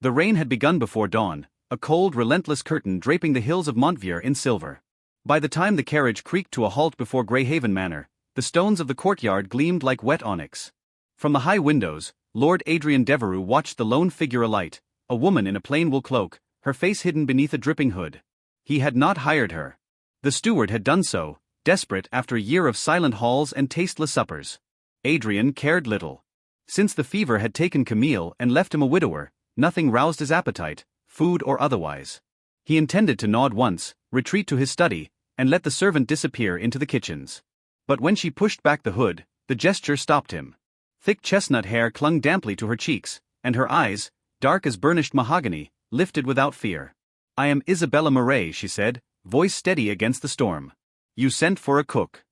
The rain had begun before dawn, a cold, relentless curtain draping the hills of Montvier in silver. By the time the carriage creaked to a halt before Greyhaven Manor, the stones of the courtyard gleamed like wet onyx. From the high windows, Lord Adrian Devereux watched the lone figure alight, a woman in a plain wool cloak, her face hidden beneath a dripping hood. He had not hired her. The steward had done so, desperate after a year of silent halls and tasteless suppers. Adrian cared little. Since the fever had taken Camille and left him a widower, nothing roused his appetite, food or otherwise. He intended to nod once, retreat to his study, and let the servant disappear into the kitchens. But when she pushed back the hood, the gesture stopped him. Thick chestnut hair clung damply to her cheeks, and her eyes, dark as burnished mahogany, lifted without fear. "I am Isabella Murray," she said, voice steady against the storm. "You sent for a cook."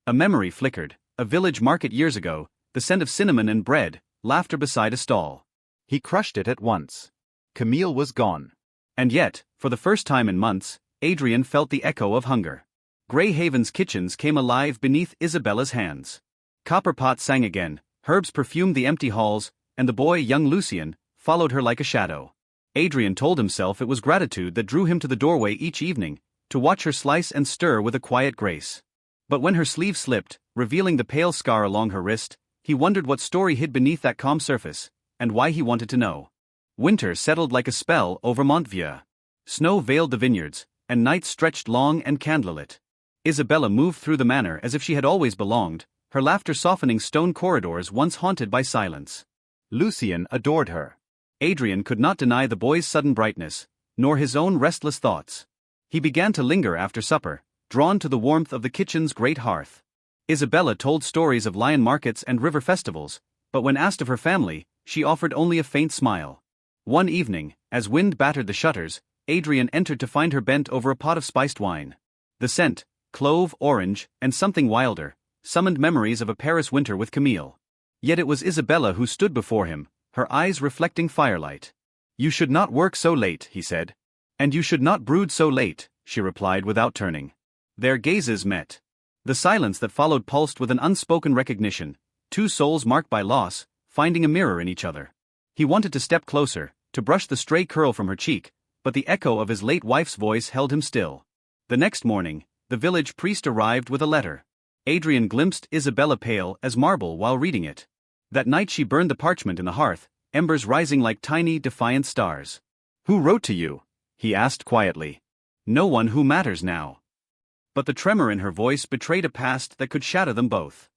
A memory flickered, a village market years ago, the scent of cinnamon and bread, laughter beside a stall. He crushed it at once. Camille was gone. And yet, for the first time in months, Adrian felt the echo of hunger. Greyhaven's kitchens came alive beneath Isabella's hands. Copper pots sang again, herbs perfumed the empty halls, and the boy, young Lucien, followed her like a shadow. Adrian told himself it was gratitude that drew him to the doorway each evening, to watch her slice and stir with a quiet grace. But when her sleeve slipped, revealing the pale scar along her wrist, he wondered what story hid beneath that calm surface, and why he wanted to know. Winter settled like a spell over Montvier. Snow veiled the vineyards, and nights stretched long and candlelit. Isabella moved through the manor as if she had always belonged, her laughter softening stone corridors once haunted by silence. Lucien adored her. Adrian could not deny the boy's sudden brightness, nor his own restless thoughts. He began to linger after supper, drawn to the warmth of the kitchen's great hearth. Isabella told stories of lion markets and river festivals, but when asked of her family, she offered only a faint smile. One evening, as wind battered the shutters, Adrian entered to find her bent over a pot of spiced wine. The scent, clove, orange, and something wilder, summoned memories of a Paris winter with Camille. Yet it was Isabella who stood before him, her eyes reflecting firelight. "You should not work so late," he said. "And you should not brood so late," she replied without turning. Their gazes met. The silence that followed pulsed with an unspoken recognition, two souls marked by loss, finding a mirror in each other. He wanted to step closer, to brush the stray curl from her cheek, but the echo of his late wife's voice held him still. The next morning, the village priest arrived with a letter. Adrian glimpsed Isabella pale as marble while reading it. That night she burned the parchment in the hearth, embers rising like tiny, defiant stars. "Who wrote to you?" he asked quietly. "No one who matters now." But the tremor in her voice betrayed a past that could shatter them both.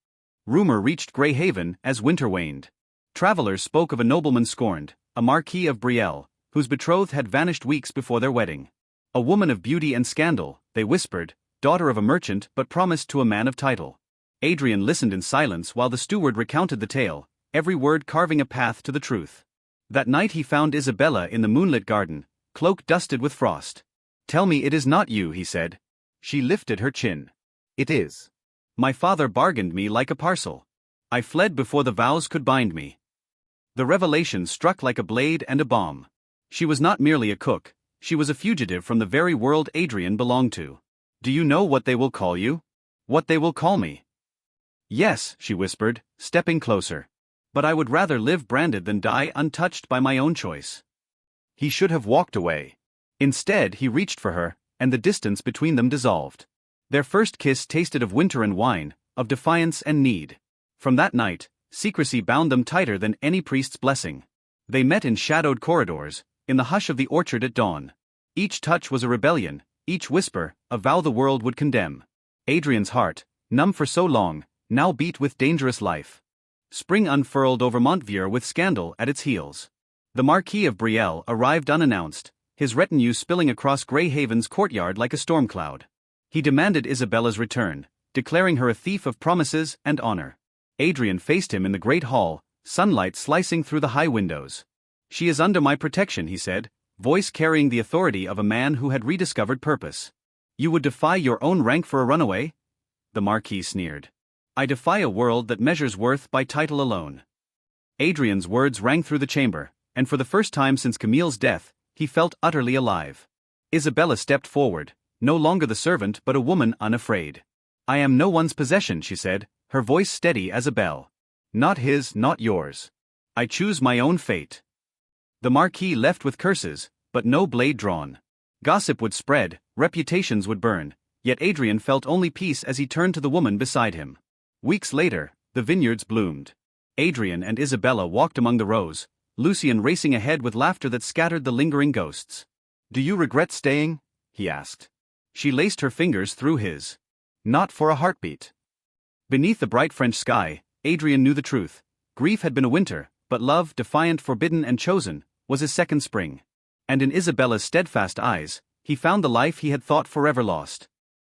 Rumor reached Greyhaven as winter waned. Travelers spoke of a nobleman scorned, a Marquis of Brielle, whose betrothed had vanished weeks before their wedding. A woman of beauty and scandal, they whispered, daughter of a merchant but promised to a man of title. Adrian listened in silence while the steward recounted the tale, every word carving a path to the truth. That night he found Isabella in the moonlit garden, cloak dusted with frost. "Tell me it is not you," he said. She lifted her chin. "It is. My father bargained me like a parcel. I fled before the vows could bind me." The revelation struck like a blade and a bomb. She was not merely a cook, she was a fugitive from the very world Adrian belonged to. "Do you know what they will call you? What they will call me?" "Yes," she whispered, stepping closer. "But I would rather live branded than die untouched by my own choice." He should have walked away. Instead, he reached for her, and the distance between them dissolved. Their first kiss tasted of winter and wine, of defiance and need. From that night, secrecy bound them tighter than any priest's blessing. They met in shadowed corridors, in the hush of the orchard at dawn. Each touch was a rebellion, each whisper, a vow the world would condemn. Adrian's heart, numb for so long, now beat with dangerous life. Spring unfurled over Montvier with scandal at its heels. The Marquis of Brielle arrived unannounced, his retinue spilling across Greyhaven's courtyard like a storm cloud. He demanded Isabella's return, declaring her a thief of promises and honor. Adrian faced him in the great hall, sunlight slicing through the high windows. "She is under my protection," he said, voice carrying the authority of a man who had rediscovered purpose. "You would defy your own rank for a runaway?" The Marquis sneered. "I defy a world that measures worth by title alone." Adrian's words rang through the chamber, and for the first time since Camille's death, he felt utterly alive. Isabella stepped forward, no longer the servant but a woman unafraid. "I am no one's possession," she said, her voice steady as a bell. "Not his, not yours. I choose my own fate." The Marquis left with curses, but no blade drawn. Gossip would spread, reputations would burn, yet Adrian felt only peace as he turned to the woman beside him. Weeks later, the vineyards bloomed. Adrian and Isabella walked among the rows, Lucien racing ahead with laughter that scattered the lingering ghosts. "Do you regret staying?" he asked. She laced her fingers through his. "Not for a heartbeat." Beneath the bright French sky, Adrian knew the truth. Grief had been a winter, but love, defiant, forbidden, and chosen, was his second spring. And in Isabella's steadfast eyes, he found the life he had thought forever lost.